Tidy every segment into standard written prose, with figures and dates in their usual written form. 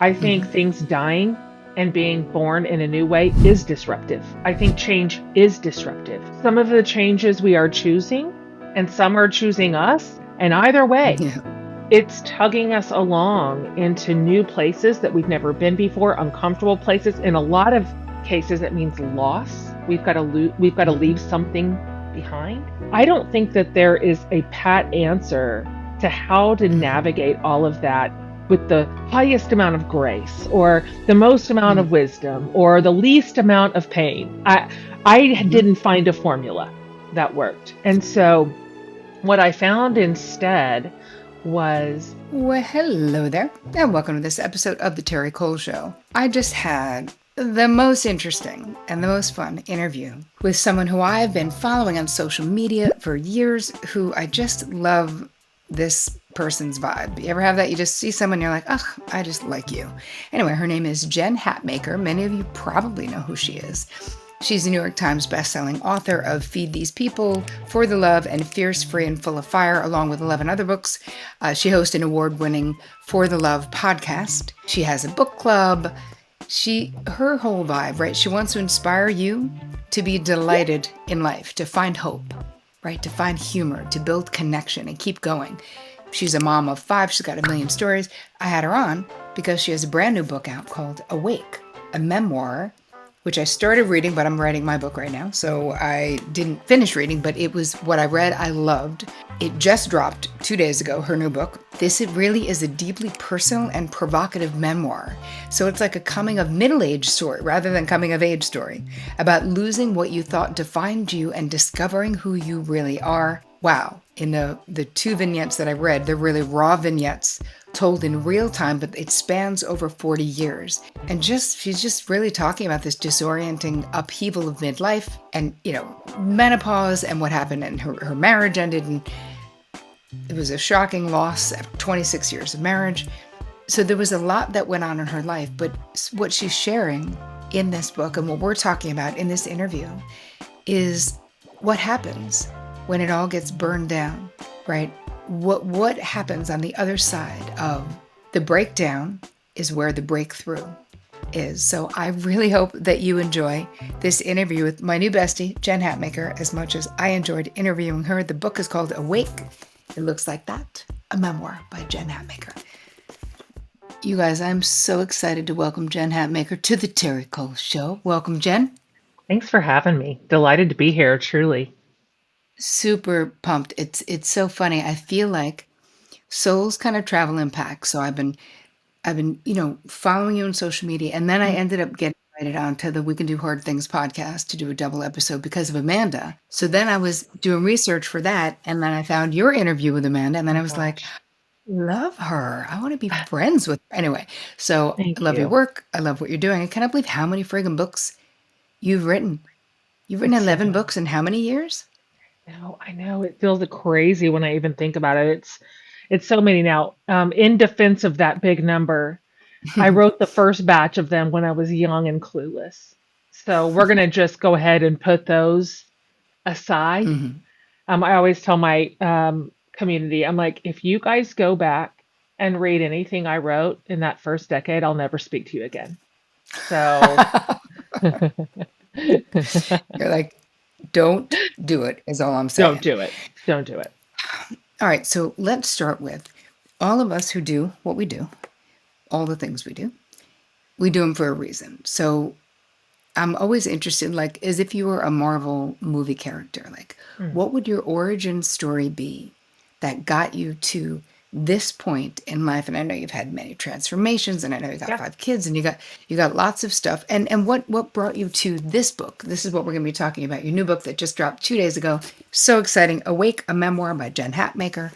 I think things dying and being born in a new way is disruptive. I think change is disruptive. Some of the changes we are choosing, and some are choosing us. And either way, Yeah. it's tugging us along into new places that we've never been before, uncomfortable places. In a lot of cases, it means loss. We've got to leave something behind. I don't think that there is a pat answer to how to navigate all of that with the highest amount of grace or the most amount of wisdom or the least amount of pain. I didn't find a formula that worked. And so what I found instead was Well, hello there, and welcome to this episode of The Terri Cole Show. I just had the most interesting and the most fun interview with someone who I have been following on social media for years, who I just love this person's vibe. You ever have that? You just see someone, you're like, ugh, I just like you. Anyway, her name is Jen Hatmaker. Many of you probably know who she is. She's a New York Times bestselling author of Feed These People, For the Love, and Fierce, Free, and Full of Fire, along with 11 other books. She hosts an award-winning For the Love podcast. She has a book club. Her whole vibe, right? She wants to inspire you to be delighted in life, to find hope, right? To find humor, to build connection and keep going. She's a mom of 5. She's got a million stories. I had her on because she has a brand new book out called Awake, a memoir, which I started reading, but I'm writing my book right now. So I didn't finish reading, but it was what I read. I loved. It just dropped 2 days ago, her new book. It really is a deeply personal and provocative memoir. So it's like a coming of middle-age story rather than coming of age story about losing what you thought defined you and discovering who you really are. Wow. In the 2 vignettes that I read, they're really raw vignettes told in real time, but it spans over 40 years. And she's just really talking about this disorienting upheaval of midlife and, menopause and what happened, and her marriage ended, and it was a shocking loss after 26 years of marriage. So there was a lot that went on in her life, but what she's sharing in this book and what we're talking about in this interview is what happens when it all gets burned down, right? What happens on the other side of the breakdown is where the breakthrough is. So I really hope that you enjoy this interview with my new bestie, Jen Hatmaker, as much as I enjoyed interviewing her. The book is called Awake. It looks like that, a memoir by Jen Hatmaker. You guys, I'm so excited to welcome Jen Hatmaker to the Terri Cole Show. Welcome, Jen. thanks for having me. Delighted to be here, truly. Super pumped. It's so funny. I feel like souls kind of travel in packs. So I've been, following you on social media, and then I ended up getting invited onto the We Can Do Hard Things podcast to do a double episode because of Amanda. So then I was doing research for that, and then I found your interview with Amanda, and then I was like, love her. I want to be friends with her. Anyway, so I Thank love your you. work. I love what you're doing. I cannot believe how many friggin' books you've written. You've written It's 11 so, books in how many years? no, I know it feels crazy when I even think about it. It's so many now. In defense of that big number, I wrote the first batch of them when I was young and clueless. So we're gonna just go ahead and put those aside. Mhm. I always tell my community, I'm like, if you guys go back and read anything I wrote in that first decade, I'll never speak to you again. So, You're like, don't do it, is all I'm don't saying. do it. Don't do it. All right, so let's start with all of us who do what we do, all the things we do them for a reason. So I'm always interested, like, as if you were a Marvel movie character, like, Mm. what would your origin story be that got you to this point in life? And I know you've had many transformations, and I know you got Yeah. 5 kids, and you got lots of stuff. And what brought you to this book? This is what we're going to be talking about. Your new book that just dropped 2 days ago. So exciting! Awake, a memoir by Jen Hatmaker.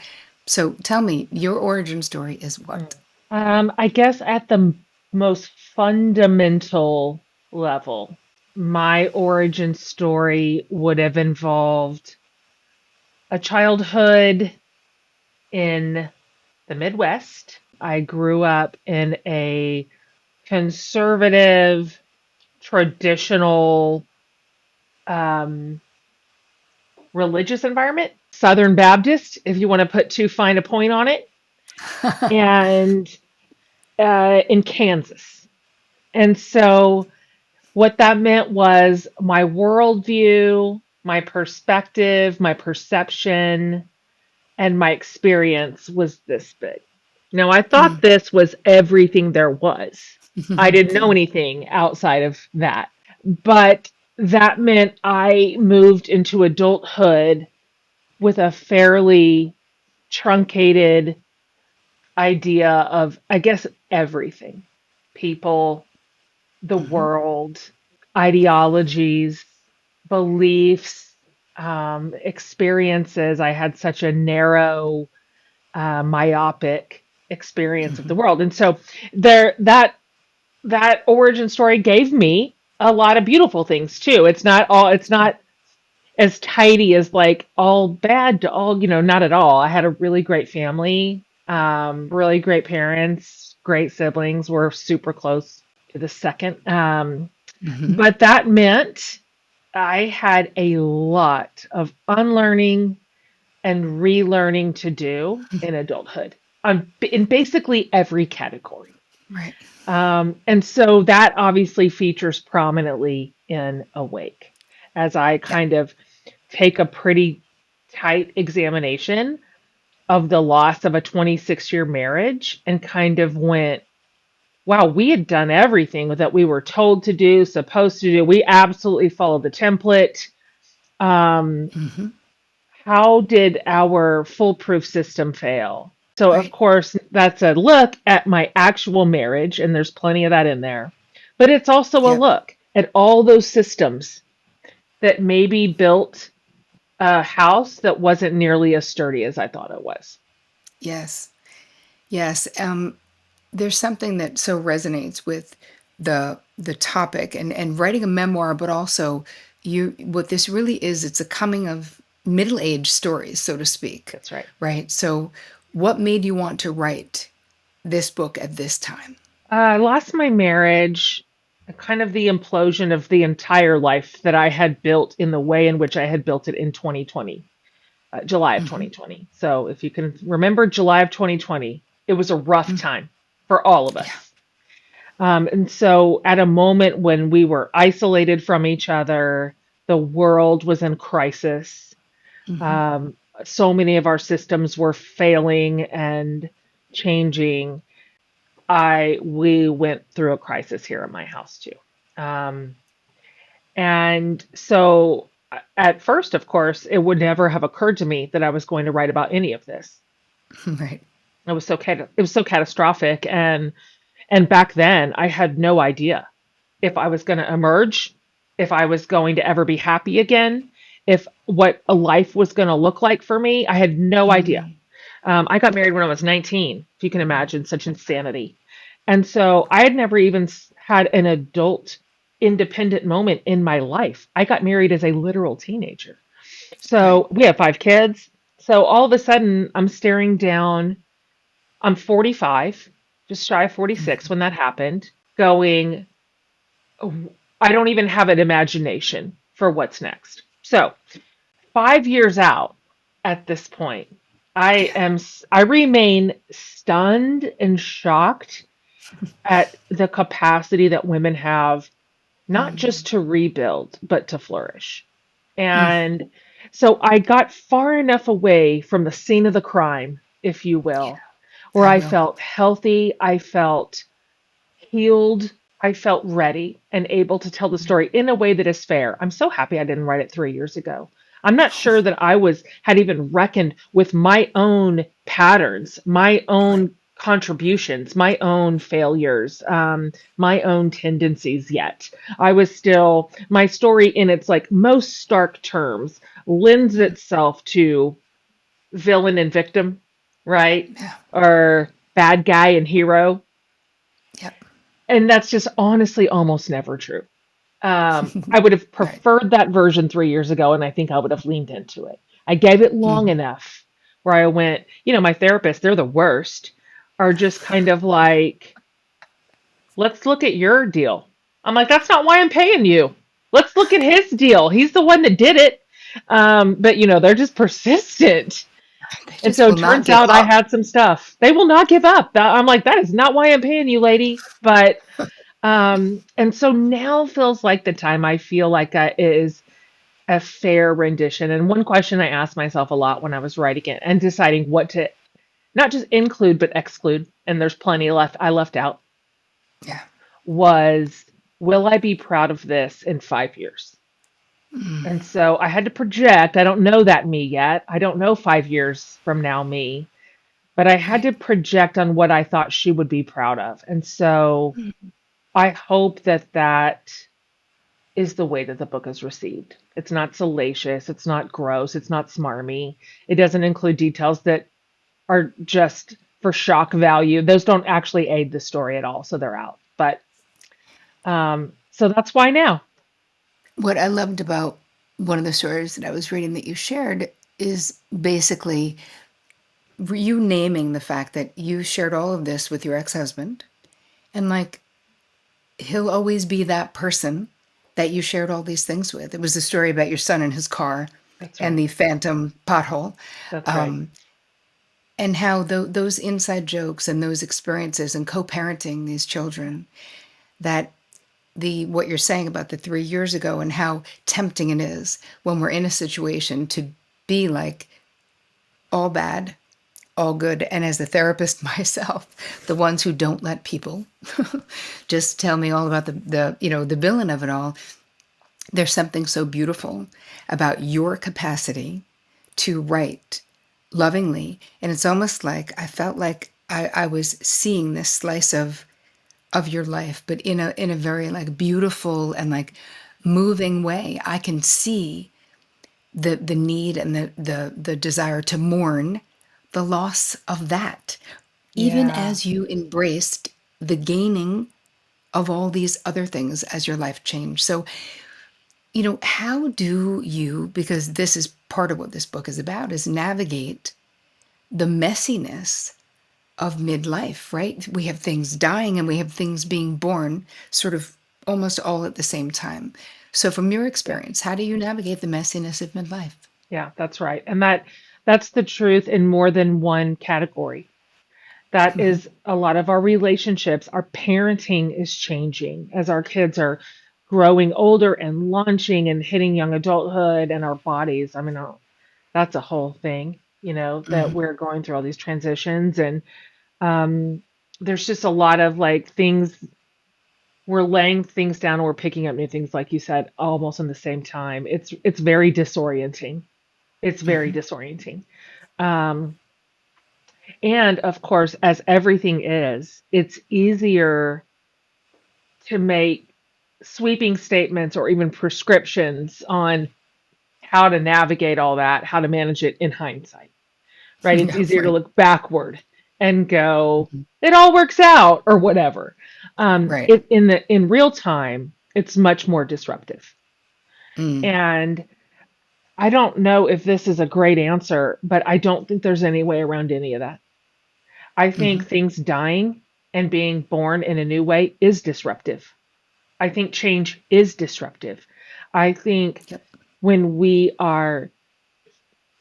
So tell me, your origin story is Mm. what? I guess at the most fundamental level, my origin story would have involved a childhood in the Midwest. I grew up in a conservative, traditional, um, religious environment, Southern Baptist, if you want to put too fine a point on it. And in Kansas. And so what that meant was my worldview, my perspective, my perception, and my experience was this big. Now, I thought this was everything there was. I didn't know Yeah. anything outside of that. But that meant I moved into adulthood with a fairly truncated idea of, I guess, everything: people, the Hmm. world, ideologies, beliefs, experiences. I had such a narrow, myopic experience of the Hmm. world. And so that origin story gave me a lot of beautiful things too. It's not as tidy as like all bad to all, not at all. I had a really great family, really great parents, great siblings. We're super close to the second. Hmm. But that meant I had a lot of unlearning and relearning to do in adulthood in basically every category. Right. And so that obviously features prominently in Awake as I Yeah. kind of take a pretty tight examination of the loss of a 26-year marriage and kind of went, wow, we had done everything that we were told to do, supposed to do. We absolutely followed the template. Um, Hmm. how did our foolproof system fail? So, of Right. course, that's a look at my actual marriage, and there's plenty of that in there. But it's also a Yep. look at all those systems that maybe built a house that wasn't nearly as sturdy as I thought it was. Yes. Yes. There's something that so resonates with the topic and writing a memoir, but also you what this really is, it's a coming of middle age stories, so to speak. That's right. Right. So what made you want to write this book at this time? I lost my marriage, kind of the implosion of the entire life that I had built in the way in which I had built it in 2020, July of Hmm. 2020. So if you can remember July of 2020, it was a rough Mm. time for all of Yeah. us. And so at a moment when we were isolated from each other, the world was in crisis. Hmm. Um, so many of our systems were failing and changing. We went through a crisis here at my house too. Um, and so at first, of course, it would never have occurred to me that I was going to write about any of this. Right. It was so catastrophic, and back then I had no idea if I was going to emerge, if I was going to ever be happy again, if what a life was going to look like for me. I had no idea. Mm. I got married when I was 19, if you can imagine such insanity. And so I had never even had an adult independent moment in my life. I got married as a literal teenager. Right. So we have 5 kids. So all of a sudden, I'm staring down. I'm 45, just shy of 46 Mhm. when that happened, going, "Oh, I don't even have an imagination for what's next." So 5 years out at this point, Yeah. I remain stunned and shocked at the capacity that women have, not Mm. just to rebuild, but to flourish. Mm. And so I got far enough away from the scene of the crime, if you Yeah. will, where I I will. felt healthy, I felt healed, I felt ready and able to tell the story in a way that is fair. I'm so happy I didn't write it 3 years ago. I'm not sure that I had even reckoned with my own patterns, my Right. own contributions, my own failures, my own tendencies yet. I was still, my story in its like most stark terms lends itself to villain and victim, right? Yeah. Or bad guy and hero. Yep. And that's just honestly almost never true. I would have Right. preferred that version 3 years ago, and I think I would have leaned into it. I gave it long Mhm. enough where I went, my therapist, they're the worst, are just kind of like, let's look at your deal. I'm like, that's not why I'm paying you. Let's look at his deal. He's the one that did it. But they're just persistent. They And just so will it not turns give out I up. had some stuff. They will not give up. I'm like, that is not why I'm paying you, lady. But and so now feels like the time. I feel like is a fair rendition. And one question I asked myself a lot when I was writing it and deciding what to not just include but exclude, and there's plenty left I left out, Yeah. was, will I be proud of this in 5 years? Mm, And so I had to project. I don't know that me yet. I don't know 5 years from now me, but I had right. to project on what I thought she would be proud of. And so Mm. I hope that that is the way that the book is received. It's not salacious, it's not gross, it's not smarmy. It doesn't include details that are just for shock value. Those don't actually aid the story at all, so they're out. But so that's why now. What I loved about one of the stories that I was reading that you shared is basically you naming the fact that you shared all of this with your ex-husband, and like he'll always be that person that you shared all these things with. It was the story about your son and his car That's and right. the phantom pothole. That's right. Um, and how those inside jokes and those experiences and co-parenting these children, that the what you're saying about the 3 years ago and how tempting it is when we're in a situation to be like all bad, all good. And as the therapist myself, the ones who don't let people just tell me all about the villain of it all. There's something so beautiful about your capacity to write lovingly. And it's almost like I felt like I was seeing this slice of your life, but in a very like beautiful and like moving way. I can see the need and the desire to mourn the loss of that, even Yeah. as you embraced the gaining of all these other things as your life changed. So, how do you, because this is part of what this book is about, is navigate the messiness of midlife, right? We have things dying and we have things being born sort of almost all at the same time. So, from your Yeah. experience, how do you navigate the messiness of midlife? Yeah, that's right. And that's the truth in more than one category. That Mhm. is a lot of our relationships. Our parenting is changing as our kids are growing older and launching and hitting young adulthood, and our bodies. I mean, that's a whole thing, that Mhm. we're going through all these transitions. And um, there's just a lot of like things. We're laying things down and we're picking up new things, like you said, almost in the same time. It's very disorienting. It's very Mhm. disorienting. Um, and of course, as everything is, it's easier to make sweeping statements or even prescriptions on how to navigate all that, how to manage it in hindsight, right? It's Yeah, easier to right. look backward and go, Mhm. it all works out or whatever. Right. In real time, it's much more disruptive. Mm. And I don't know if this is a great answer, but I don't think there's any way around any of that. I think Mhm. things dying and being born in a new way is disruptive. I think change is disruptive. I think Yep. when we are,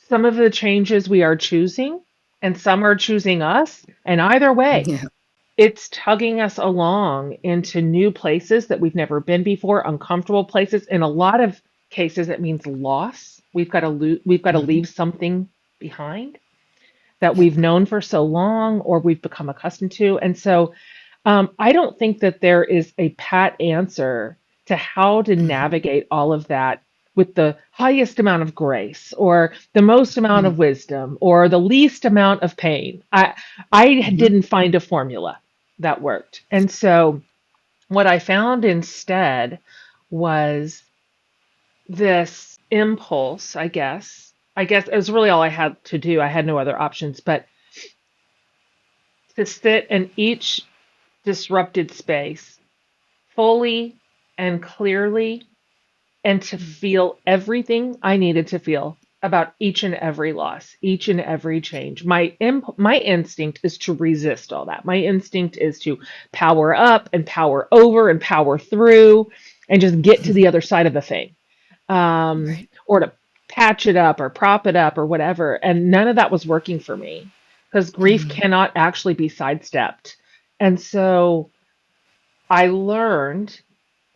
some of the changes we are choosing, and some are choosing us, and either way, Yeah. it's tugging us along into new places that we've never been before, uncomfortable places. In a lot of cases, it means loss. We've got to Mhm. leave something behind that Yep. we've known for so long or we've become accustomed to. And so I don't think that there is a pat answer to how to Mhm. navigate all of that with the highest amount of grace or the most amount Mm. of wisdom or the least amount of pain. I Mhm. didn't find a formula that worked. And so what I found instead was this impulse, I guess. I guess it was really all I had to do. I had no other options but to sit in each disrupted space fully and clearly and to feel everything I needed to feel about each and every loss, each and every change. My instinct is to resist all that. My instinct is to power up and power over and power through and just get to the other side of the thing. Right. Or to patch it up or prop it up or whatever. And none of that was working for me because grief Mm. cannot actually be sidestepped. And so I learned,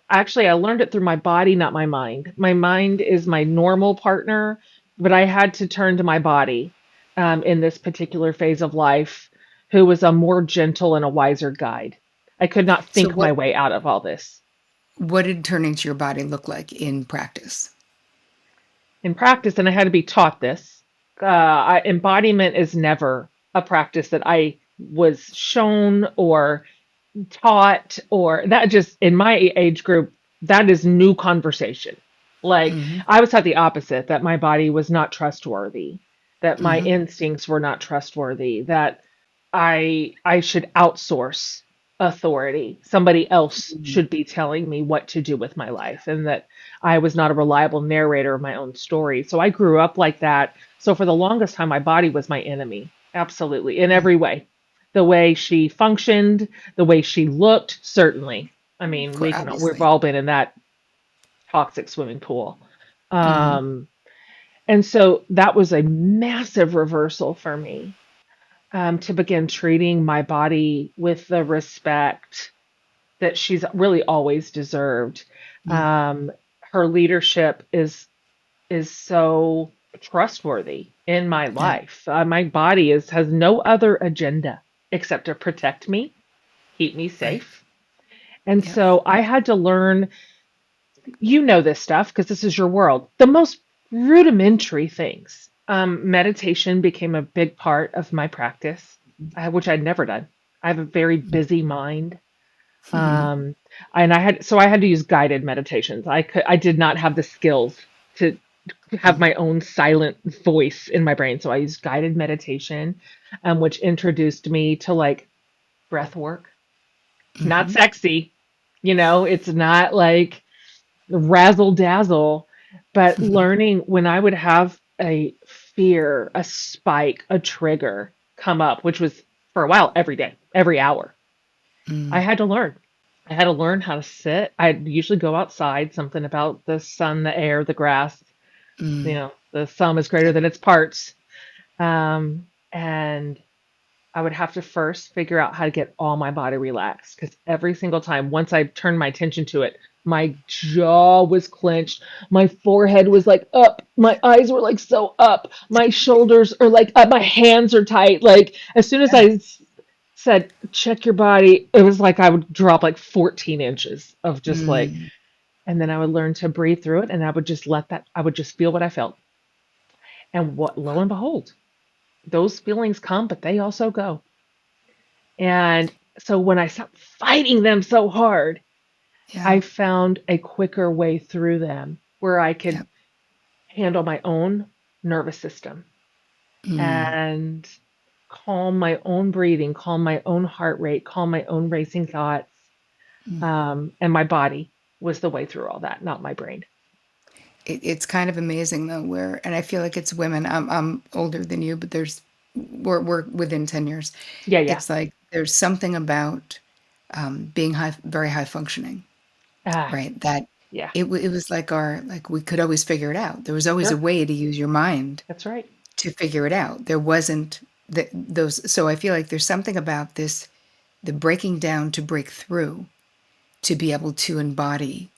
actually, I learned it through my body, not my mind. My mind is my normal partner, but I had to turn to my body in this particular phase of life, who was a more gentle and a wiser guide. I could not So think my way out of all this. what did turning to your body look like in practice? In practice, and I had to be taught this. Embodiment is never a practice that I was shown or taught, or that just in my age group, that is new conversation. Like Hmm. I was taught the opposite, that my body was not trustworthy, that my Hmm. instincts were not trustworthy, that I should outsource authority. Somebody else should be telling me what to do with my life, and that I was not a reliable narrator of my own story. So I grew up like that. So for the longest time, my body was my enemy. Absolutely. In every way. The way she functioned, the way she looked, certainly. I mean, we've Obviously. all been in that toxic swimming pool. Hmm. Um, and so that was a massive reversal for me, to begin treating my body with the respect that she's really always deserved. Um, Her leadership is so trustworthy in my Yeah. life. My body has no other agenda except to protect me, keep me Right. safe. And Yep. so I had to learn, you know this stuff because this is your world, the most rudimentary things. Meditation became a big part of my practice, which I'd never done. I have a very busy mind. Hmm. Um, and I had to use guided meditations. I did not have the skills to have my own silent voice in my brain. So I used guided meditation, which introduced me to like breath work. It's not Hmm. sexy, it's not like razzle dazzle, but learning when I would have a fear, a spike, a trigger come up, which was for a while every day, every hour, I Mm. had to learn. I had to learn how to sit. I'd usually go outside, something about the sun, the air, the grass, Mm. the sum is greater than its parts. And I would have to first figure out how to get all my body relaxed because every single time, once I turned my attention to it, my jaw was clenched. My forehead was like up. My eyes were like so up. My shoulders are like up. My hands are tight. Like as soon as said, check your body, it was like I would drop like 14 inches of just like, Mm. and then I would learn to breathe through it and I would just feel what I felt. And what, lo and behold, those feelings come, but they also go. And so when I stopped fighting them so hard, Yeah. I found a quicker way through them where I could Yep. handle my own nervous system Mm. and calm my own breathing, calm my own heart rate, calm my own racing thoughts. Mm. And my body was the way through all that, not my brain. It's kind of amazing though, and I feel like it's women. I'm older than you, but we're within 10 years. Yeah, yeah. It's like there's something about being very high functioning, Ah, right? That yeah. it was like we could always figure it out. There was always a Sure. way to use your mind That's right. to figure it out. There wasn't those. So I feel like there's something about this, the breaking down to break through, to be able to embody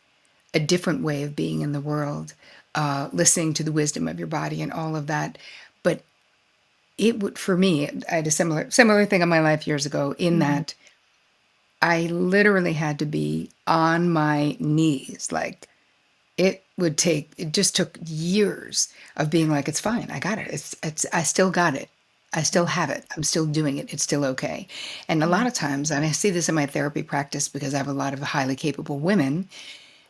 a different way of being in the world, listening to the wisdom of your body and all of that. But it would, for me, I had a similar thing in my life years ago, in Hmm. that I literally had to be on my knees. Like it just took years of being like, it's fine. I got it. I still got it. I still Yeah. have it. I'm still doing it. It's still okay. And a lot Yeah. of times, and I see this in my therapy practice because I have a lot of highly capable women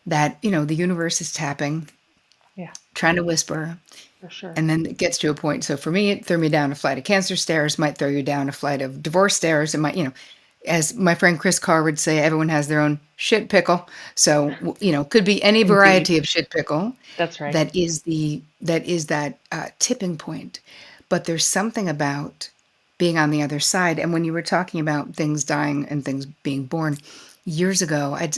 that, the universe is tapping, Yeah. trying to whisper, For sure. and then it gets to a point. So for me, it threw me down a flight of cancer stairs, might throw you down a flight of divorce stairs. It might, as my friend Chris Carr would say, everyone has their own shit pickle. So, could be any Indeed. variety of shit pickle That's right. that is that tipping point. But there's something about being on the other side. And when you were talking about things dying and things being born, years ago, I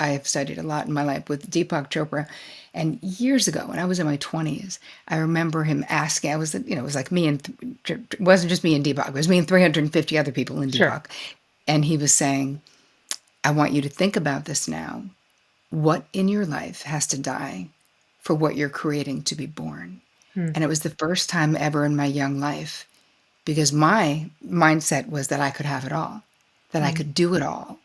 have studied a lot in my life with Deepak Chopra. And years ago, when I was in my 20s, I remember him asking, it was like me and, it wasn't just me and Deepak, it was me and 350 other people in Sure. Deepak. And he was saying, I want you to think about this now. What in your life has to die for what you're creating to be born? Hmm. And it was the first time ever in my young life because my mindset was that I could have it all, that I Hmm. could do it all.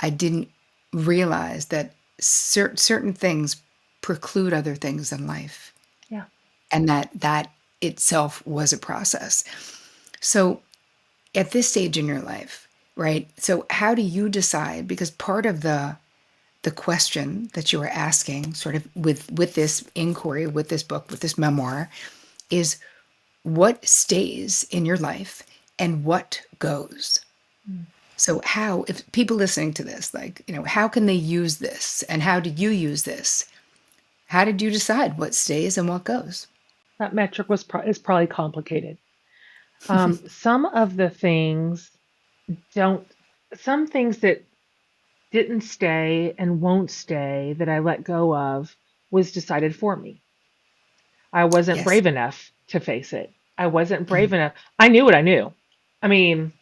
I didn't realize that certain things preclude other things in life, Yeah. and that itself was a process. So at this stage in your life, right? So how do you decide? Because part of the question that you are asking, sort of with this inquiry, with this book, with this memoir, is what stays in your life and what goes. Hmm. So how, if people listening to this, like, how can they use this and how did you use this? How did you decide what stays and what goes? That metric is probably complicated. Some of the things don't, some things that didn't stay and won't stay that I let go of was decided for me. I wasn't Yes. brave enough to face it. I wasn't brave Mm. enough. I knew what I knew. I mean,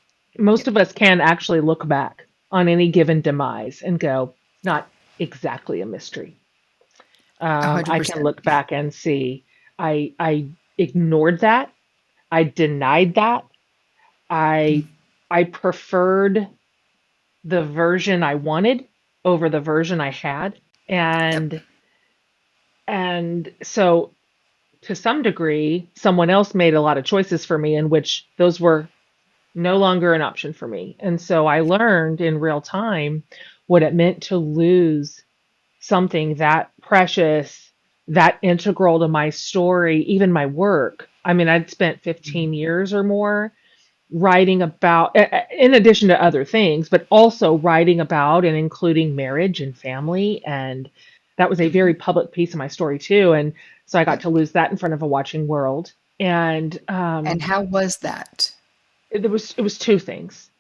Yeah. most of us can actually look back on any given demise and go, it's not exactly a mystery. I can 100%. look back and see I ignored that. I denied that. I Mm. I preferred the version I wanted over the version I had. Yep. And so to some degree, someone else made a lot of choices for me in which those were no longer an option for me. And so I learned in real time what it meant to lose something that precious, that integral to my story, even my work. I mean, I'd spent 15 years or more writing about, in addition to other things, but also writing about and including marriage and family. And that was a Mm-hmm. very public piece of my story too. And so I got Yep. to lose that in front of a watching world. And And how was that? it was two things.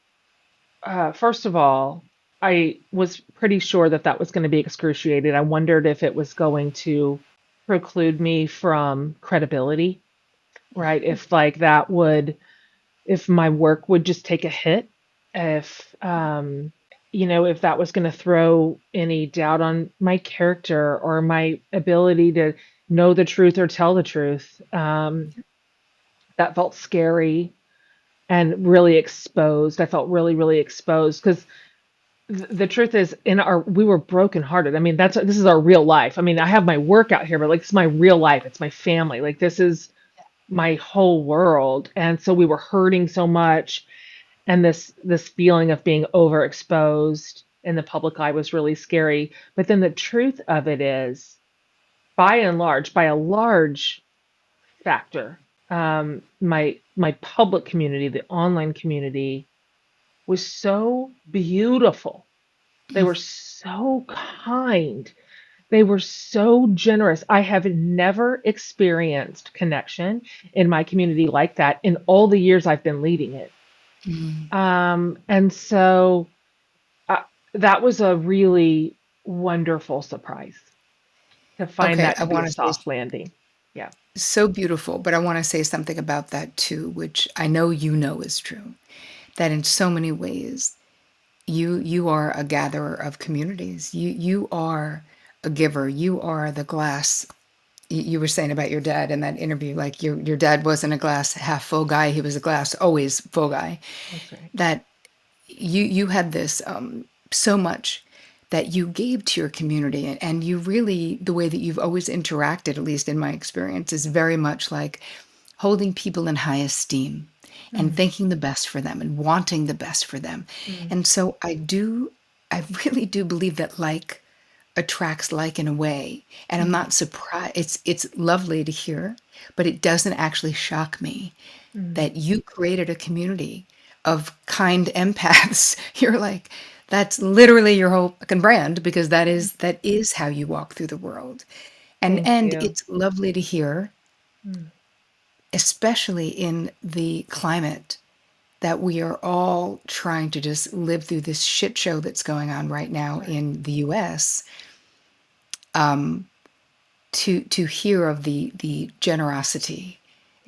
First of all, I was pretty sure that that was going to be excruciating. I wondered if it was going to preclude me from credibility, right? If like that would, if my work would just take a hit, if if that was going to throw any doubt on my character or my ability to know the truth or tell the truth. That felt scary and really exposed. I felt really, really exposed because the truth is we were brokenhearted. I mean, this is our real life. I mean, I have my work out here, but like, this is my real life. It's my family. Like, this is my whole world. And so we were hurting so much. And this feeling of being overexposed in the public eye was really scary. But then the truth of it is, by and large, by a large factor, my public community, the online community, was so beautiful. They were so kind. They were so generous. I have never experienced connection in my community like that in all the years I've been leading it. Mm. And so uh, that was a really wonderful surprise to find Okay, that I to be a want to say soft landing. Yeah. so beautiful, but I want to say something about that too, which I know you know is true. That in so many ways, you are a gatherer of communities. You are a giver. You are the glass. You were saying about your dad in that interview, like your dad wasn't a glass half full guy. He was a glass always full guy. That's right. That you had this so much that you gave to your community, and you really, the way that you've always interacted, at least in my experience, is very much like holding people in high esteem and Mm, thinking the best for them and wanting the best for them. mm, And so I really do believe that like attracts like in a way. And I'm mm, not surprised. It's lovely to hear, but it doesn't actually shock me mm. that you created a community of kind empaths. You're like, that's literally your whole fucking brand because that is how you walk through the world. Thank And you. it's lovely to hear, Mm, especially in the climate that we are all trying to just live through this shit show that's going on right now Right. in the US, to hear of the generosity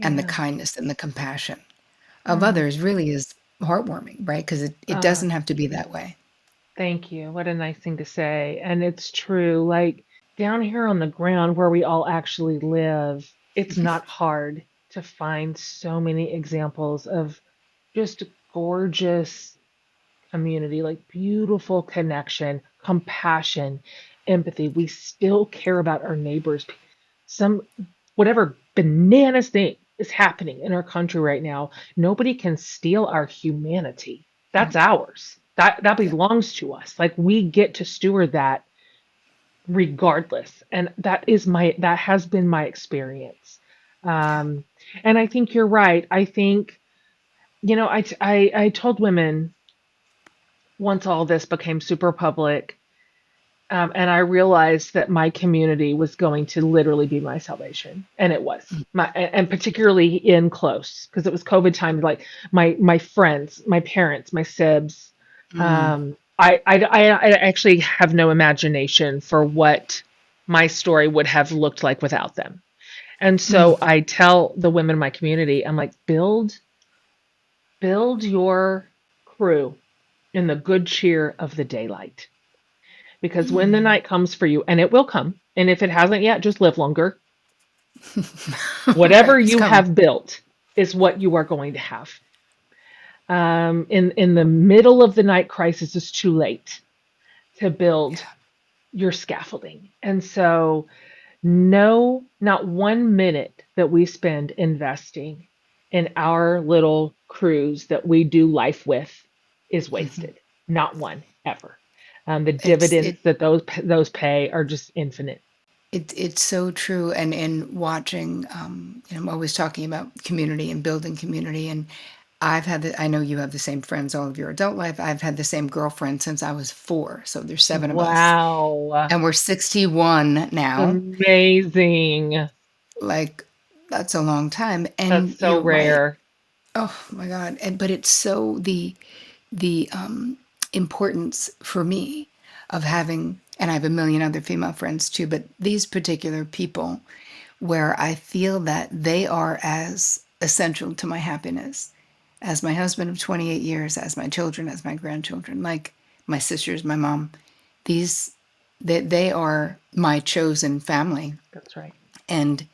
and the Yeah. kindness and the compassion of Mm. others really is heartwarming, right? Because it Uh, doesn't have to be that way. Thank you. What a nice thing to say. And it's true. Like down here on the ground where we all actually live, it's not hard to find so many examples of just gorgeous community, like beautiful connection, compassion, empathy. We still care about our neighbors. Some, whatever bananas thing is happening in our country right now, nobody can steal our humanity. That's ours. That Yeah. belongs to us. Like we get to steward that regardless. And that has been my experience. Um, and I think you're right. I think, I told women once all this became super public, and I realized that my community was going to literally be my salvation, and it was and particularly in close because it was COVID time. Like my friends, my parents, my sibs. Mm. I actually have no imagination for what my story would have looked like without them. And Mm. so I tell the women in my community, I'm like, build your crew in the good cheer of the daylight. Because when the Mm. night comes for you, and it will come, and if it hasn't yet, just live longer. Whatever Right, it's you coming. have built is what you are going to have. In the middle of the night crisis, it's too late to build Yeah. your scaffolding. And so, no, not 1 minute that we spend investing in our little crews that we do life with is wasted. Not one ever. The It's dividends that those pay are just infinite. it's so true. And in watching, I'm always talking about community and building community. And I know you have the same friends all of your adult life. I've had the same girlfriend since I was 4. So there's 7 of us. Wow. And we're 61 now. Amazing. Like, that's a long time. That's And so you're right. rare. Oh my God. But it's so the importance for me of having, and I have a million other female friends too, but these particular people where I feel that they are as essential to my happiness as my husband of 28 years, as my children, as my grandchildren, like my sisters, my mom. These, they are my chosen family. That's right. And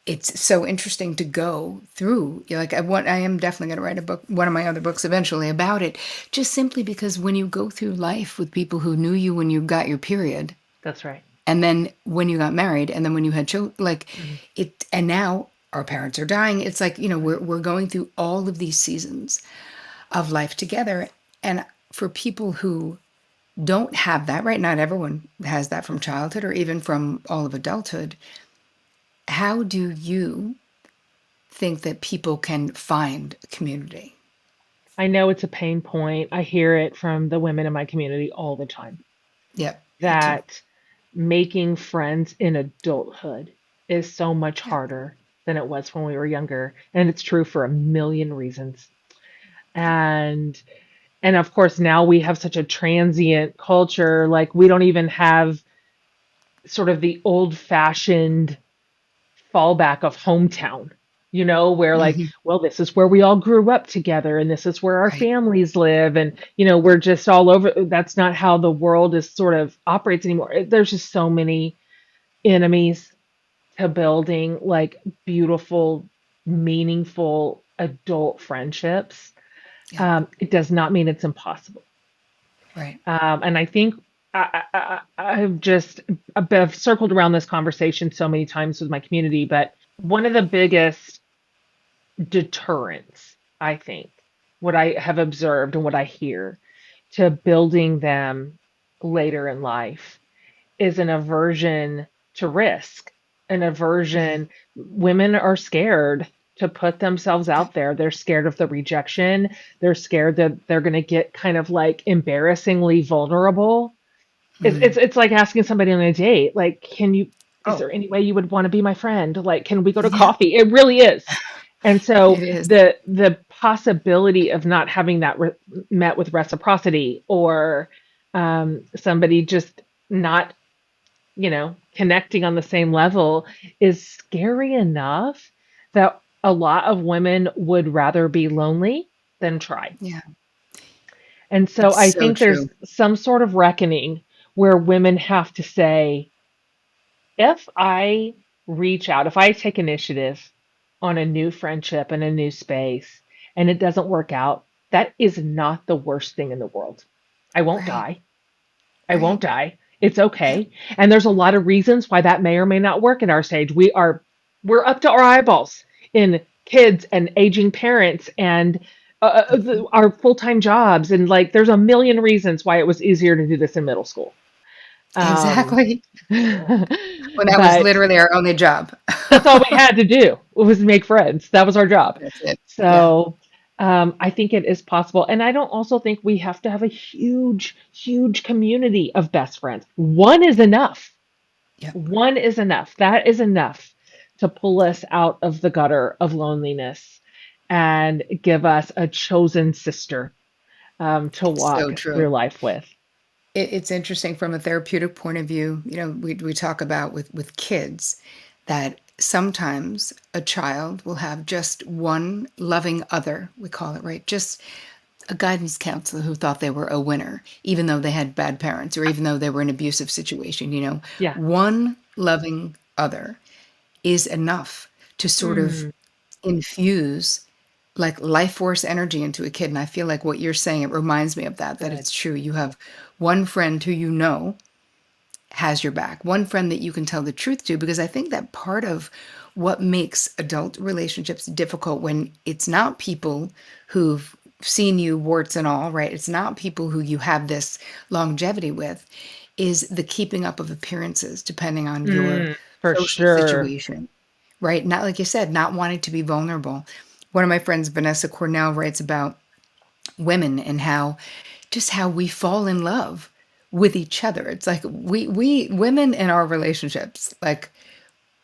it's so interesting to go through. Like I am definitely going to write a book, one of my other books eventually about it, just simply because when you go through life with people who knew you when you got your period, That's right. and then when you got married, and then when you had children, like Mhm. it, and now our parents are dying. It's like, Right. we're going through all of these seasons of life together. And for people who don't have that, right? Not everyone has that from childhood or even from all of adulthood. How do you think that people can find community? I know it's a pain point. I hear it from the women in my community all the time Yep, me too. that making friends in adulthood is so much Yeah. harder than it was when we were younger. And it's true for a million reasons. And and of course now we have such a transient culture, like we don't even have sort of the old fashioned fallback of hometown, where like, Hmm. well, this is where we all grew up together and this is where our Right. families live. And, we're just all over. That's not how the world is sort of operates anymore. There's just so many enemies to building like beautiful, meaningful adult friendships. Yep. It does not mean it's impossible. Right. And I think I've circled around this conversation so many times with my community, but one of the biggest deterrents, I think, what I have observed and what I hear to building them later in life is an aversion to risk, an Mm. aversion. Women are scared to put themselves Yep. out there. They're scared of the rejection. They're scared that they're going to get kind of like embarrassingly vulnerable. It's, Mm. it's it's like asking somebody on a date, like, is Oh, there any way you would want to be my friend? Like, can we go to yeah. coffee? It really is. And so It is. the possibility of not having that met with reciprocity, or somebody just not, connecting on the same level, is scary enough that a lot of women would rather be lonely than try. Yeah. And so It's I so think there's true. some sort of reckoning where women have to say, if I reach out, if I take initiative on a new friendship and a new space and it doesn't work out, that is not the worst thing in the world. I won't Right. die. I Right. won't die. It's Yep. okay. And there's a lot of reasons why that may or may not work in our stage. We're up to our eyeballs in kids and aging parents and Mhm. our full-time jobs, and like there's a million reasons why it was easier to do this in middle school. Um, Exactly. When that was but literally our only job. that's all we had to do was make friends. That was our job. That's it. Yeah. So I think it is possible. And I don't also think we have to have a huge, huge community of best friends. One is enough. Yep. One is enough. That is enough to pull us out of the gutter of loneliness and give us a chosen sister to So walk true. through life with. It's interesting from a therapeutic point of view. We talk about with kids that sometimes a child will have just one loving other, we call it, right? Just a guidance counselor who thought they were a winner, even though they had bad parents or even though they were in an abusive situation. Yeah. One loving other is enough to sort of Mm, infuse like life force energy into a kid. And I feel like what you're saying, it reminds me of that good. it's true. You have one friend who has your back, one friend that you can tell the truth to, because I think that part of what makes adult relationships difficult when it's not people who've seen you warts and all, right? It's not people who you have this longevity with, is the keeping up of appearances depending on your For social sure. situation, right? Not like you said, not wanting to be vulnerable. One of my friends, Vanessa Cornell, writes about women and how we fall in love with each other. It's like we women in our relationships, like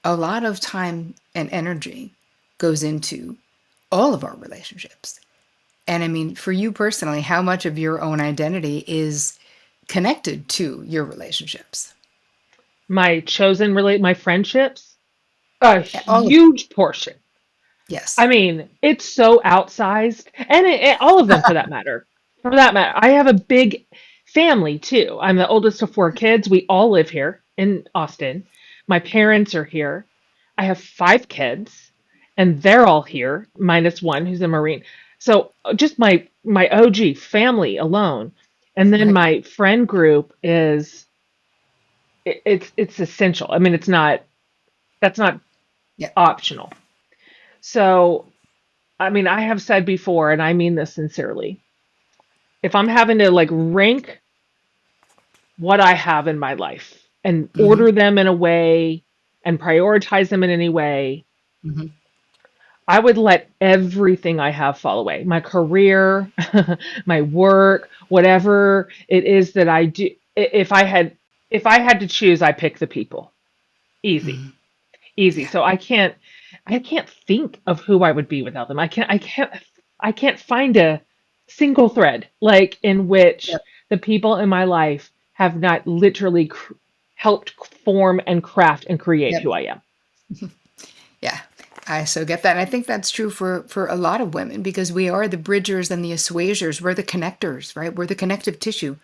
a lot of time and energy goes into all of our relationships. And I mean, for you personally, how much of your own identity is connected to your relationships? My friendships, a All of them. huge portion. I Yes. mean, it's so outsized, and all of them for that matter. For that matter, I have a big family too. I'm the oldest of four kids. We all live here in Austin. My parents are here. I have five kids, and they're all here, minus one who's a Marine. So just my OG family alone, and then Right. my friend group is it's essential. I mean, that's not Yeah. optional. So I mean, I have said before, and I mean this sincerely, if I'm having to like rank what I have in my life and Hmm. order them in a way and prioritize them in any way, Hmm. I would let everything I have fall away. My career, my work, whatever it is that I do. If I had to choose, I pick the people. Easy. Hmm. Easy. Yeah. So I can't think of who I would be without them. I can't find a single thread like in which Yep. the people in my life have not literally helped form and craft and create Yep. who I am. Yeah, I so get that. And I think that's true for a lot of women because we are the bridgers and the assuagers. We're the connectors, right? We're the connective tissue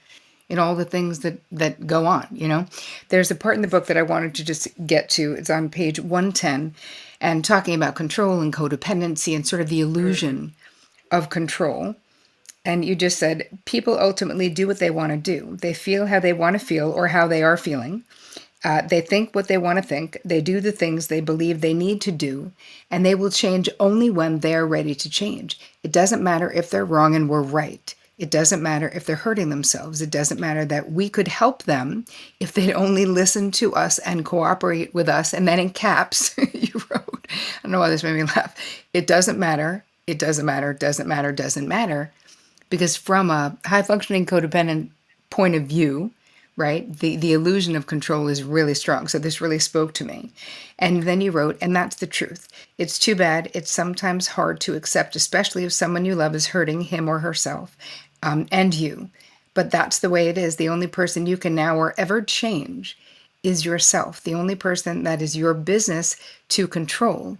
in all the things that go on. There's a part in the book that I wanted to just get to. It's on page 110 and talking about control and codependency and sort of the Mm. illusion of control. And you just said people ultimately do what they want to do. They feel how they want to feel or how they are feeling. They think what they want to think. They do the things they believe they need to do, and they will change only when they're ready to change. It doesn't matter if they're wrong and we're right. It doesn't matter if they're hurting themselves. It doesn't matter that we could help them if they'd only listen to us and cooperate with us. And then in caps, you wrote, I don't know why this made me laugh. It doesn't matter. It doesn't matter. Doesn't matter. Doesn't matter. Because from a high functioning codependent point of view, right? The illusion of control is really strong. So this really spoke to me. And then you wrote, and that's the truth. It's too bad. It's sometimes hard to accept, especially if someone you love is hurting him or herself, and you. But that's the way it is. The only person you can now or ever change is yourself. The only person that is your business to control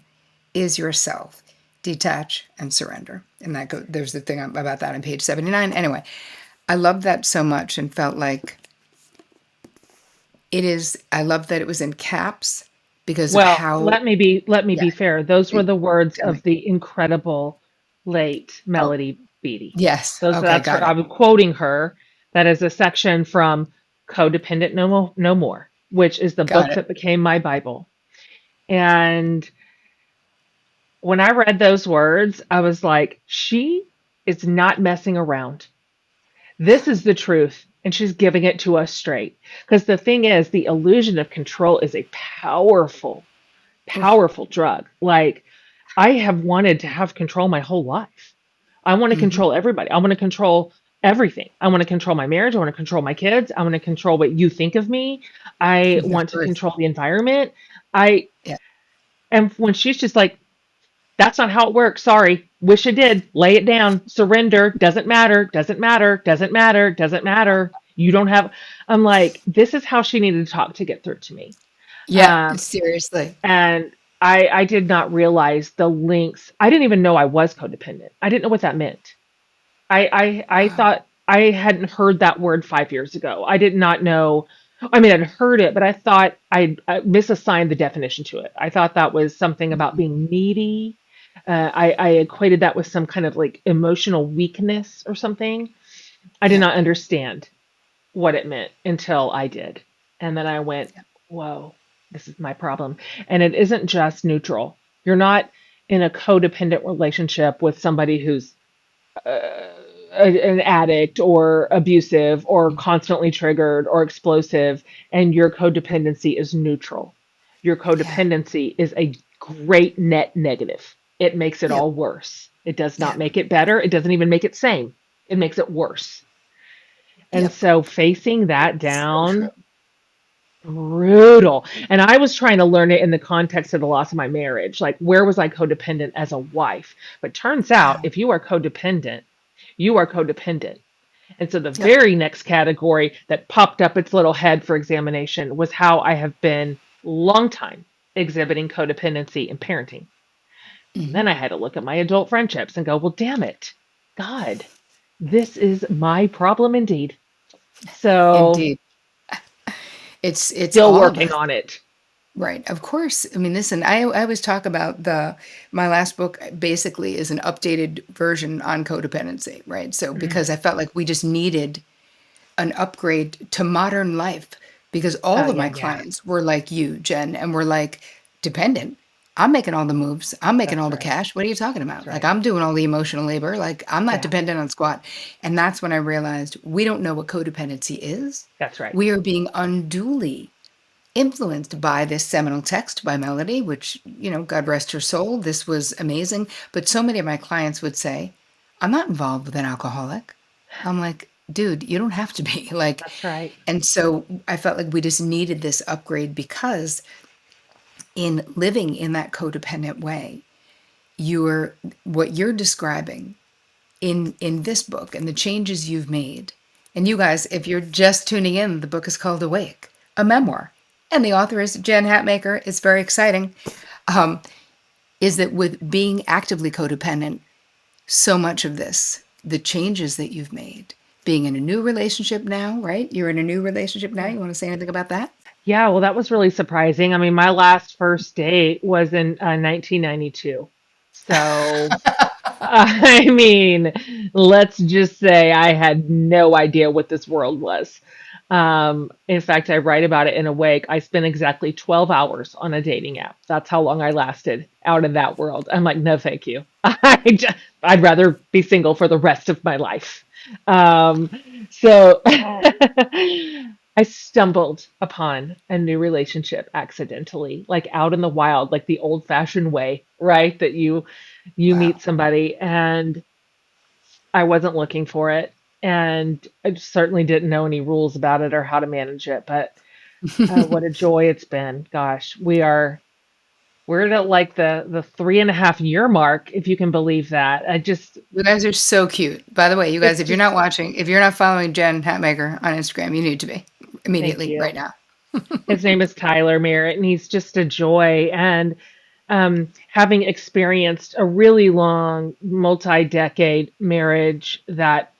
is yourself. Detach and surrender. And there's the thing about that on page 79. Anyway, I loved that so much and felt like I love that it was in caps because of Well, how, let me yeah, be fair. Those were the words tell of me. the incredible late Oh, Melody Beattie. yes. Okay, That's her. got it. I'm quoting her. That is a section from Codependent No More, which is the Got book it. that became my Bible. And when I read those words, I was like, she is not messing around. This is the truth, and she's giving it to us straight. Because the thing is, the illusion of control is a powerful, Oof. powerful drug. Like, I have wanted to have control my whole life. I want to Hmm. control everybody. I want to control everything. I want to control my marriage. I want to control my kids. I want to control what you think of me. I The want to truth. control the environment. I Yeah. and when she's just like, that's not how it works. Sorry. Wish it did. Lay it down. Surrender. Doesn't matter. Doesn't matter. Doesn't matter. Doesn't matter. You don't have. I'm like, this is how she needed to talk to get through to me. Yeah. Um, Seriously. and I did not realize the links. I didn't even know I was codependent. I didn't know what that meant. I Wow. thought I hadn't heard that word 5 years ago. I did not know. I mean, I'd heard it, but I thought I misassigned the definition to it. I thought that was something about Mhm. being needy. I equated that with some kind of like emotional weakness or something. I did Yeah. not understand what it meant until I did. And then I went, Yeah. whoa, this is my problem. And it isn't just neutral. You're not in a codependent relationship with somebody who's an addict or abusive or constantly triggered or explosive, and your codependency is neutral. Your Yeah. codependency is a great net negative. It makes it Yep. all worse. It does not Yeah. make it better. It doesn't even make it same. It makes it worse. And Yep. so facing that So true. down, brutal. And I was trying to learn it in the context of the loss of my marriage. Like, where was I codependent as a wife? But turns out, Wow. if you are codependent, you are codependent. And so the Yep. very next category that popped up its little head for examination was how I have been long time exhibiting codependency in parenting. And Hmm. then I had to look at my adult friendships and go, well, damn it, God, this is my problem indeed. So Indeed. It's still all of working us. on it. Right. Of course. I mean, listen, I always talk about my last book basically is an updated version on codependency, right? So Mm. because I felt like we just needed an upgrade to modern life because Oh, all of yeah, my yeah. clients were like you, Jen, and were like dependent. I'm making all the moves. I'm making That's all the right. cash. What are you talking That's about? Like right. I'm doing all the emotional labor. Like I'm not Yeah, dependent on squat. And that's when I realized we don't know what codependency is. that's right. We are being unduly influenced by this seminal text by Melody, which, God rest her soul, this was amazing. But so many of my clients would say, I'm not involved with an alcoholic. I'm like, dude, you don't have to be. Like, That's right. and so I felt like we just needed this upgrade because in living in that codependent way, you're what you're describing in this book and the changes you've made. And you guys, if you're just tuning in, the book is called Awake, a memoir. And the author is Jen Hatmaker. It's very exciting. Um, is that with being actively codependent, so much of this, the changes that you've made, being in a new relationship now, right? You're in a new relationship now. Yeah. You want to say anything about that? Yeah, well, that was really surprising. I mean, my last first date was in 1992. So, I mean, let's just say I had no idea what this world was. In fact, I write about it in Awake. I spent exactly 12 hours on a dating app. That's how long I lasted out in that world. I'm like, no, thank you. I'd rather be single for the rest of my life. So I stumbled upon a new relationship accidentally, like out in the wild, like the old-fashioned way, right? That you Wow. meet somebody and I wasn't looking for it. And I certainly didn't know any rules about it or how to manage it, but what a joy it's been. Gosh, we're at like the 3.5 year mark, if you can believe that. I just You guys are so cute. By the way, you guys, it's if you're just not watching, if you're not following Jen Hatmaker on Instagram, you need to be thank immediately you. right now. His name is Tyler Merritt, and he's just a joy. And having experienced a really long, multi-decade marriage that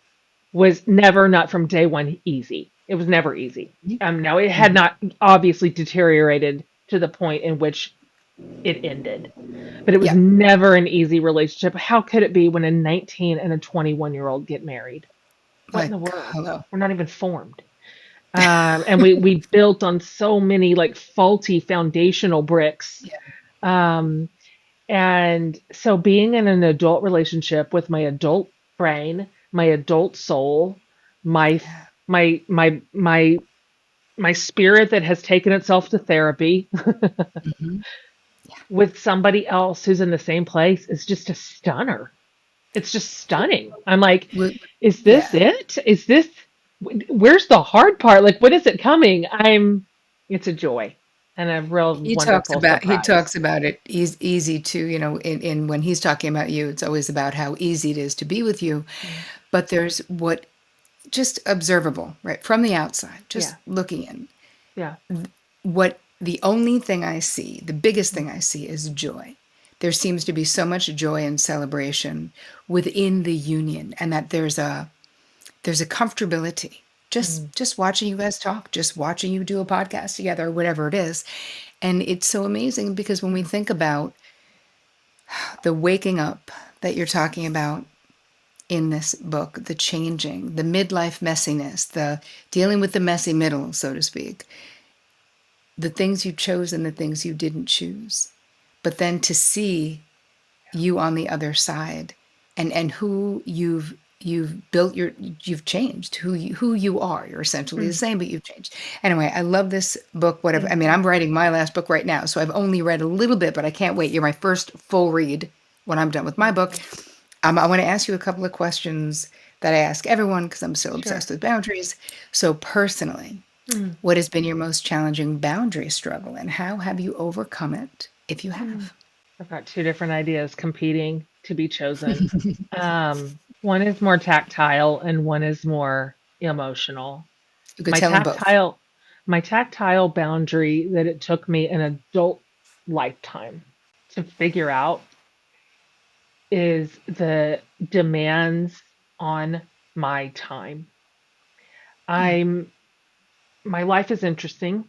was never, not from day one, easy. It was never easy. Now, it had Mhm. not obviously deteriorated to the point in which it ended, but it was Yeah. never an easy relationship. How could it be when a 19 and a 21-year-old get married? What in Like, the world? hello. We're not even formed. And we built on so many like faulty foundational bricks. Yeah. Um, and so being in an adult relationship with my adult brain, my adult soul, my Yeah. my my spirit that has taken itself to therapy Hmm. with somebody else who's in the same place is just a stunner. It's just stunning. I'm like, is this Yeah. it? Is this, where's the hard part? Like, when is it coming? It's a joy and a real wonderful He surprise. talks about it easy to, in when he's talking about you, it's always about how easy it is to be with you. Mm. But there's what just observable, right? From the outside, just Yeah. looking in. Yeah. What the only thing I see, the biggest Mm. thing I see is joy. There seems to be so much joy and celebration within the union, and that there's a comfortability. Mm. Just watching you guys talk, just watching you do a podcast together, whatever it is. And it's so amazing because when we think about the waking up that you're talking about in this book, the changing, the midlife messiness, the dealing with the messy middle, so to speak, the things you chose and the things you didn't choose. But then to see you on the other side and who you've built you've changed who you are. You're essentially the Mm. same, but you've changed. Anyway, I love this book. Whatever. I Thank mean, you. I'm writing my last book right now, so I've only read a little bit, but I can't wait. You're my first full read when I'm done with my Thank book. you. I want to ask you a couple of questions that I ask everyone because I'm so Sure. obsessed with boundaries. So personally, Mm. what has been your most challenging boundary struggle and how have you overcome it if you Mm. have? I've got two different ideas competing to be chosen. One is more tactile and one is more emotional. You could My tell them both. tactile, my tactile boundary that it took me an adult lifetime to figure out is the demands on my time. I'm My life is interesting.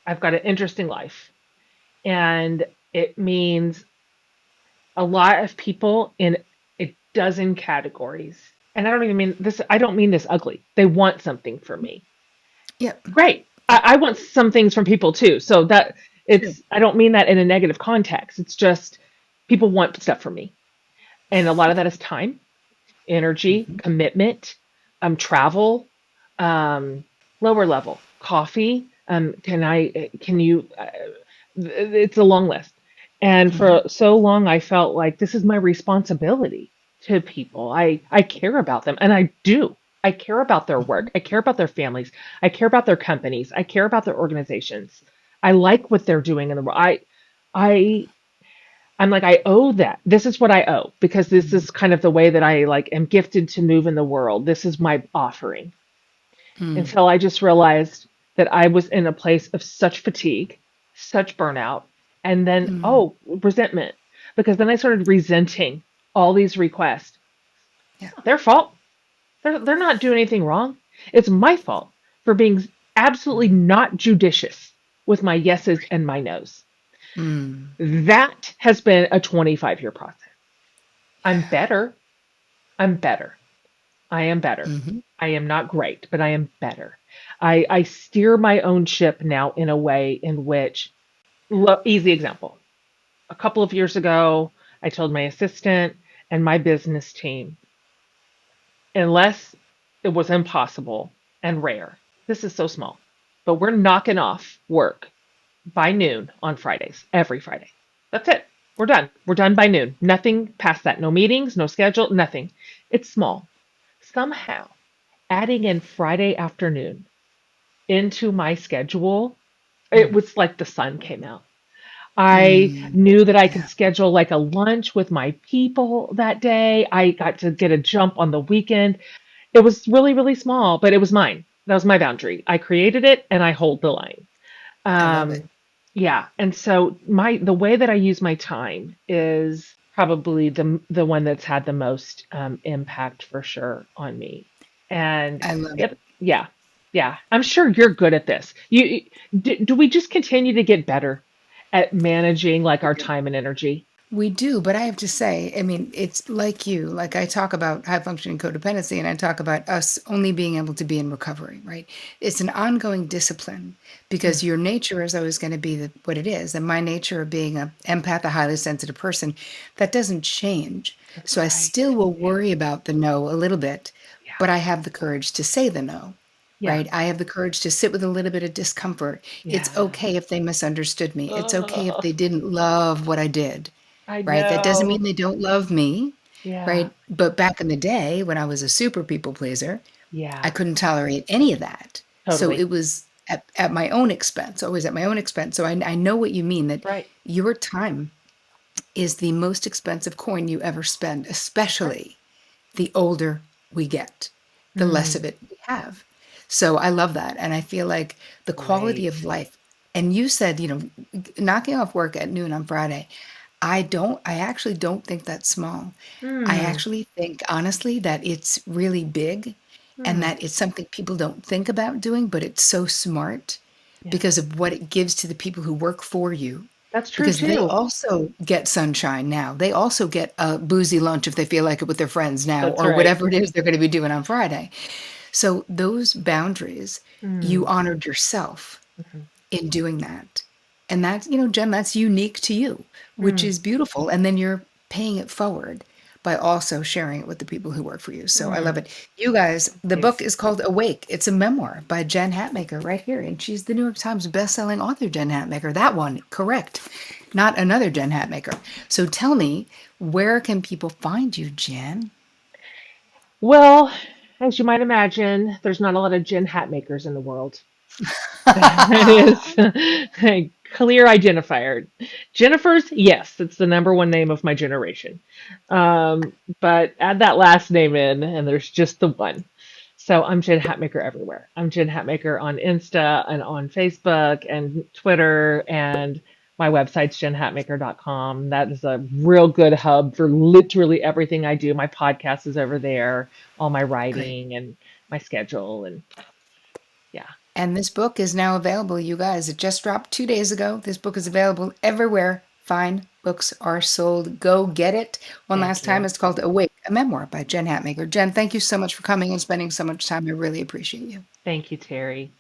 I've got an interesting life, and it means a lot of people in a dozen categories. And I don't even mean this, I don't mean this ugly. They want something from me. Yep. Great. I want some things from people too. So that Sure. I don't mean that in a negative context. It's just people want stuff from me. And a lot of that is time, energy, Mhm. commitment, travel, um, lower level, coffee. Can you, it's a long list. And Mhm. for so long, I felt like this is my responsibility to people. I care about them, and I do. I care about their Mhm. work. I care about their families. I care about their companies. I care about their organizations. I like what they're doing in the world. I, I'm like, I owe that. This is what I owe because this is kind of the way that I like am gifted to move in the world. This is my offering. Mm. Until I just realized that I was in a place of such fatigue, such burnout, and then, Mm. oh, resentment. Because then I started resenting all these requests. Yeah. It's not their fault. They're not doing anything wrong. It's my fault for being absolutely not judicious with my yeses and my nos. Mm. That has been a 25-year process. I'm better. I'm better. I am better. Mhm. I am not great, but I am better. I steer my own ship now in a way in which, easy example. A couple of years ago, I told my assistant and my business team, unless it was impossible and rare, this is so small, but we're knocking off work by noon on Fridays, every Friday. That's it. We're done. We're done by noon. Nothing past that. No meetings, no schedule, nothing. It's small. Somehow. adding in Friday afternoon into my schedule, it Mm. was like the sun came out. I Mm. knew that I could Yeah, schedule like a lunch with my people that day. I got to get a jump on the weekend. It was really, really small, but it was mine. That was my boundary. I created it and I hold the line. I love it. Um, yeah, and so the way that I use my time is probably the one that's had the most impact for sure on me. And I love it. yep, yeah, yeah. I'm sure you're good at this. Do we just continue to get better at managing like our time and energy? We do, but I have to say, I mean, it's like you, like I talk about high functioning codependency and I talk about us only being able to be in recovery, right? It's an ongoing discipline Mm, because your nature is always going to be what it is. And my nature of being an empath, a highly sensitive person, that doesn't change. that's So I right. still will worry about the no a little bit, Yeah, but I have the courage to say the no. yeah, Right. I have the courage to sit with a little bit of discomfort. It's yeah. okay if they misunderstood me. It's okay if Oh, they didn't love what I did, I right? That doesn't know. mean they don't love me, Yeah, right? But back in the day when I was a super people pleaser, I yeah, couldn't tolerate any of that. So totally. it was at my own expense, always at my own expense. So I know what you mean that Right. your time is the most expensive coin you ever spend, That's right. especially the older we get, the less of Mm, it we have. So I love that. And I feel like the quality right. of life, and you said, knocking off work at noon on Friday, I actually don't think that's small. I Mm, actually think, honestly, that it's really big and mm, that it's something people don't think about doing, but it's so smart yeah, because of what it gives to the people who work for you. that's true Because they too. also get sunshine now. They also get a boozy lunch if they feel like it with their friends now, That's or right. whatever it is they're going to be doing on Friday. So, those boundaries, you Mm, honored yourself mhm, in doing that. And that's, Jen, that's unique to you, which mm, is beautiful. And then you're paying it forward by also sharing it with the people who work for you. So I love mm. it. You guys, Thank the you. book is called Awake. It's a memoir by Jen Hatmaker right here. And she's the New York Times bestselling author, Jen Hatmaker. That one, correct. Not another Jen Hatmaker. So tell me, where can people find you, Jen? Well, as you might imagine, there's not a lot of gin hat makers in the world. That is a clear identifier. Jennifer's, yes, it's the number one name of my generation. But add that last name in, and there's just the one. So I'm Jen Hatmaker everywhere. I'm Jen Hatmaker on Insta and on Facebook and Twitter, and my website's jenhatmaker.com. That is a real good hub for literally everything I do. My podcast is over there, all my Great. writing and my schedule, and yeah. And this book is now available, you guys. It just dropped 2 days ago. This book is available everywhere fine books are sold. Go get it. One Thank last time, you. it's called Awake, a memoir by Jen Hatmaker. Jen, thank you so much for coming and spending so much time. I really appreciate you. Thank you, Terry.